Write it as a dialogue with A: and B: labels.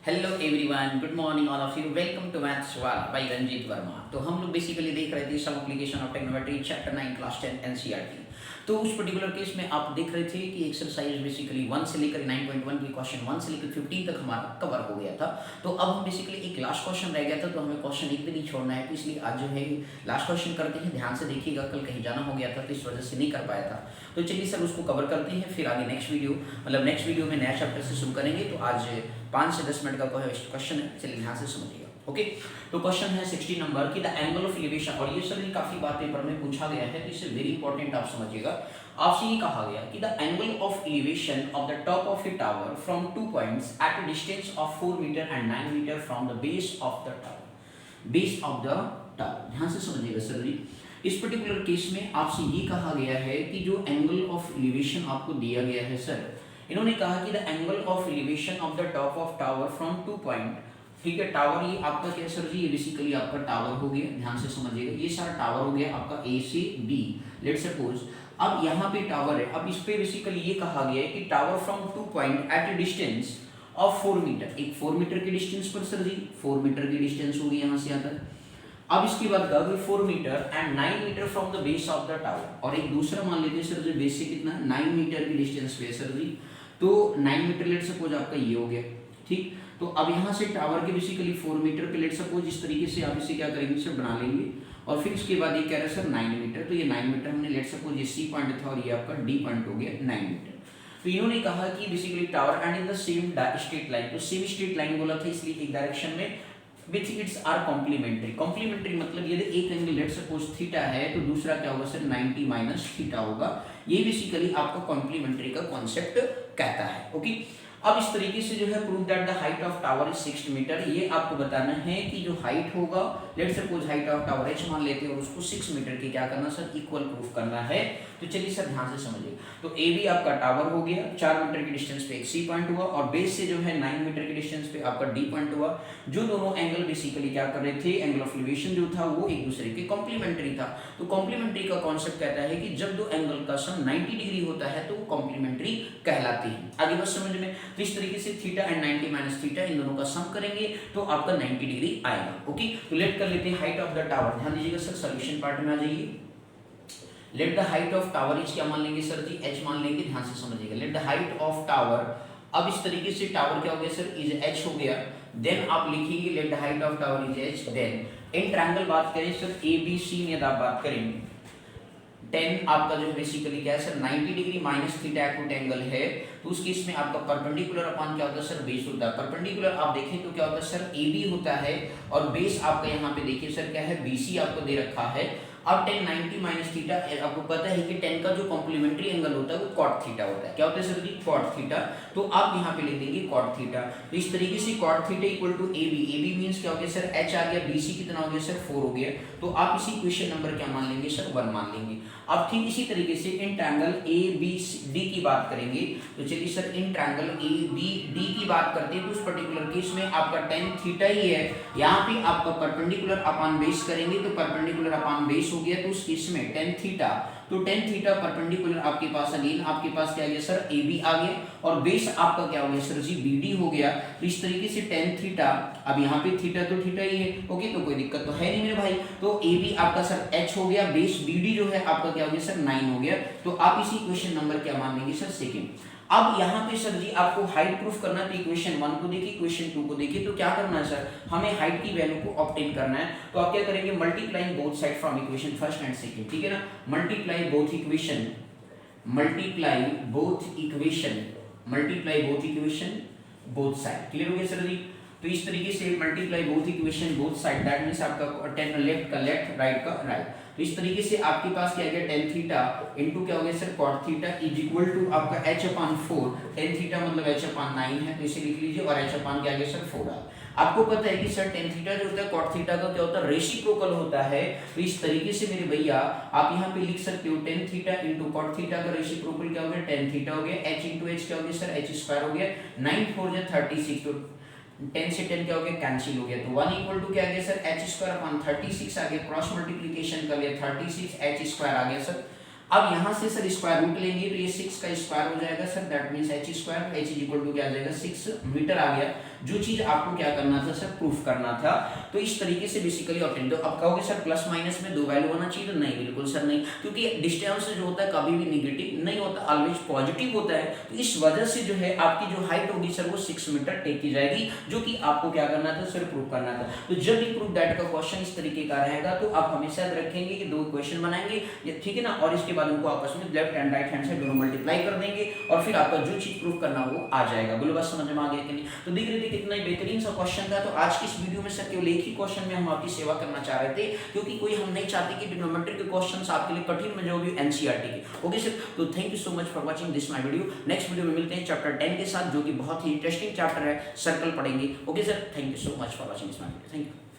A: Hello everyone, good morning all of you. Welcome to maths वाला by Ranjeet Verma. तो हम लोग बेसिकली देख रहे थे some application of trigonometry chapter 9 class 10 NCERT. तो उस पर्टिकुलर केस में आप देख रहे थे कि एक्सरसाइज बेसिकली 1 से लेकर 9.1 की क्वेश्चन 1 से लेकर 15 तक हमारा कवर हो गया था। तो अब हम बेसिकली एक लास्ट क्वेश्चन रह गया था, तो हमें क्वेश्चन एक भी नहीं छोड़ना है। तो इसलिए आज जो है लास्ट क्वेश्चन करते हैं। ध्यान से देखिएगा, कल कहीं जाना हो गया था तो इस वजह से नहीं कर पाया था। तो चलिए सर उसको कवर करते हैं, फिर आगे नेक्स्ट वीडियो में नया चैप्टर से शुरू करेंगे। तो आज 5 से 10 मिनट का क्वेश्चन है, चलिए ध्यान से समझिएगा। ओके, तो क्वेश्चन है 60 नंबर की द एंगल ऑफ एलिवेशन, और ये सर काफी बात पेपर में पूछा गया है, तो इसे वेरी इंपॉर्टेंट आप समझिएगा। आपसे ये कहा गया कि the angle of elevation of the top of a tower from 2 points at a distance of 4 metre and 9 metre from the base of the tower. ध्यान से समझिएगा सर जी। इस पर्टिकुलर केस में आपसे ये कहा गया है कि जो एंगल ऑफ एलिवेशन आपको दिया गया है सर, इन्होंने कहा कि the angle of elevation of the top of tower from 2 point. ठीक है, टावर ये आपका क्या सर जी, ये बेसिकली आपका टावर हो गया। ध्यान से समझिएगा, ये सारा टावर हो गया आपका ए से बी। लेट सपोज अब यहाँ पे टावर है, अब इस पे बेसिकली ये कहा गया है कि tower from 2 point at a distance of 4 metre. एक 4 मीटर के डिस्टेंस पर सर जी 4 मीटर की डिस्टेंस होगी यहाँ से यहाँ तक। अब इसकी बात करें 4 metre and 9 metre from the base of the tower, और एक दूसरा मान लेते हैं सर जी बेस से कितना 9 मीटर की डिस्टेंस पे सर जी। तो 9 मीटर लेट सपोज आपका ये हो गया। ठीक, तो अब यहाँ से टावर के बेसिकली 4 मीटर पे लेट सपोज इस तरीके से आप इसे क्या करेंगे सर बना लेंगे, और फिर उसके बाद ये कह रहा है सर 9 मीटर। तो ये 9 मीटर हमने लेट सपोज ये सी पॉइंट था और ये आपका डी पॉइंट हो गया 9 मीटर। तो इन्होंने कहा कि basically tower and in the same straight line, तो सेम स्ट्रेट लाइन बोला था इसलिए एक डायरेक्शन में with its are complementary. Complementary मतलब यदि एक एंगल लेट सपोज थीटा है तो दूसरा क्या होगा सर 90 माइनस थीटा होगा। ये बेसिकली आपका कॉम्प्लीमेंट्री का कॉन्सेप्ट कहता है। ओके, अब इस तरीके से जो है prove that the height of tower is 6 metre. ये आपको बताना है कि जो हाइट होगा, let suppose height of tower h मान लेते हैं और उसको 6 मीटर की क्या करना सर इक्वल प्रूफ करना है। तो चलिए सर ध्यान से समझिए। तो ए बी आपका टावर हो गया, 4 मीटर की डिस्टेंस पे एक सी पॉइंट हुआ, और बेस से जो है 9 मीटर की डिस्टेंस पे आपका डी पॉइंट हुआ। जो दोनों एंगल बेसिकली क्या कर रहे थे, एंगल ऑफ एलिवेशन जो था वो एक दूसरे के कॉम्प्लीमेंट्री था। तो कॉम्प्लीमेंट्री का कॉन्सेप्ट कहता है कि जब दो एंगल का सम 90 डिग्री होता है तो वो कॉम्प्लीमेंट्री कहलाती है। आगे बस समझ में। तो इस तरीके से theta and 90 minus theta in दोनों का सम करेंगे तो आपका 90 डिग्री आएगा। ओके, तो लेट कर लेते हैं हाइट ऑफ द टावर। ध्यान दीजिएगा सर, सॉल्यूशन पार्ट में आ जाइए। Late the height of tower is क्या मान लेंगे सर जी, h मान लेंगे। ध्यान से समझिएगा, late the height of tower, अब इस तरीके से टावर क्या हो गया सर इज h हो गया। देन आप लिखेंगे let the height of tower is h। Then in triangle बात करें सर ABC में आप बात करें 10 आपका जो है बेसिकली क्या है sir 90 degree minus theta acute angle है, तो उस केस में आपका परपेंडिकुलर अपॉन क्या होता है सर बेस होता है। परपेंडिकुलर आप देखें तो क्या होता है सर AB होता है, और बेस आपका यहाँ पे देखिए सर क्या है BC आपको दे रखा है। अब 10 90 माइनस थीटा, आपको पता है कि 10 का जो कॉम्प्लीमेंट्री एंगल होता है वो कॉट थीटा होता है। क्या होता है सर जी कॉट थीटा। तो आप यहाँ पे लिख देंगे कॉट थीटा। तो इस तरीके से cot theta equal to AB means क्या हो गया सर h आ गया, BC कितना हो गया सर 4 हो गया। तो आप इसी इक्वेशन नंबर क्या मान लेंगे सर 1 मान लेंगे। अब ठीक इसी तरीके से इन ट्रायंगल ABD की बात करेंगे। तो चलिए सर इन ट्रायंगल ABD की बात करते हैं तो उस पर्टिकुलर केस में आपका tan थीटा ही है। यहाँ पे आपका परपेंडिकुलर अपॉन बेस करेंगे तो परपेंडिकुलर अपॉन बेस हो गया, तो उस केस में tan थीटा, तो tan थीटा परपेंडिकुलर आपके पास अगेन आपके पास क्या आ गया सर AB आ गया, और बेस आपका क्या हो गया सर जी BD हो गया। तो इस तरीके से tan थीटा, अब यहाँ पे थीटा तो थीटा ही है। ओके, तो कोई दिक्कत तो है नहीं मेरे भाई। तो AB आपका सर h हो गया, बेस BD जो है आपका क्या हो गया सर 9 हो गया। तो आप इसी इक्वेशन नंबर क्या मान लेंगे सर सेकंड। अब यहाँ पे सर जी आपको हाइट प्रूफ करना है, तो इक्वेशन 1 को देखिए इक्वेशन 2 को देखिए। तो क्या करना है सर, हमें हाइट की वैल्यू को ऑब्टेन करना है। तो आप क्या करेंगे multiplying both side from equation first and second. ठीक है ना, multiply both equation both side. Clear हो गया सर जी। तो इस तरीके से multiply both equation both side, that means आपका 10 लेफ्ट का लेफ्ट राइट का राइट। तो इस तरीके से आपके पास क्या आ गया tan थीटा इनटू क्या हो गया sir cot theta is equal to आपका h अपॉन 4। tan थीटा मतलब h अपॉन 9 है, तो इसे लिख लीजिए, और h अपॉन क्या आ गया सर 4 आ। आपको पता है कि सर tan थीटा जो होता है cot थीटा का क्या होता है रेसिप्रोकल होता है। तो इस तरीके से मेरे भैया आप यहाँ पे लिख सकते हो tan theta into cot theta का रेसिप्रोकल क्या हो गया tan थीटा हो गया, h इनटू h क्या हो गया सर h स्क्वायर हो गया, 9 4 जा 36, तो 10 से 10 क्या हो गया कैंसिल हो गया। तो 1 इक्वल टू क्या आ गया सर h स्क्वायर अपॉन 36 आ गया, क्रॉस मल्टीप्लिकेशन कर लिया 36 h स्क्वायर आ गया सर। अब यहाँ से सर स्क्वायर रूट लेंगे तो ये 6 का स्क्वायर हो जाएगा sir, that means h square, h is equal to क्या आ जाएगा 6 मीटर आ गया, जो चीज आपको क्या करना था सर, प्रूफ करना था। तो इस तरीके से बेसिकली ऑब्टेन। तो अब कहोगे सर प्लस माइनस में दो वैल्यू होना चाहिए, तो नहीं बिल्कुल सर नहीं, क्योंकि डिस्टेंस जो होता है कभी भी नेगेटिव नहीं होता, ऑलवेज पॉजिटिव होता है। तो इस वजह से जो है आपकी जो हाइट होगी सर वो 6 मीटर टेक की जाएगी, जो कि आपको क्या करना था सर, प्रूफ करना था। तो जब भी प्रूफ दैट का क्वेश्चन इस तरीके का रहेगा तो आप हमेशा याद रखेंगे कि दो क्वेश्चन बनाएंगे, ठीक है ना, और इसके बाद उनको आपस में लेफ्ट एंड राइट हैंड से दोनों मल्टीप्लाई कर देंगे और फिर आपका जो चीज प्रूफ करना वो आ जाएगा। बोलो बस समझ में आ गया कि नहीं? तो देख रहे थे कितना बेहतरीन सा क्वेश्चन था। तो आज की इस वीडियो में सर केवल एक ही क्वेश्चन में हम आपकी सेवा करना चाह रहे थे, क्योंकि कोई हम नहीं चाहते कि ट्रिग्नोमेट्री के क्वेश्चंस आपके लिए कठिन में जो भी एनसीईआरटी के। ओके सर, तो thank you so much for watching this my video. Next video में मिलते हैं चैप्टर 10 के साथ, जो कि बहुत ही इंटरेस्टिंग चैप्टर है, सर्कल पढ़ेंगे। Okay sir, thank you so much for watching this my video, thank you.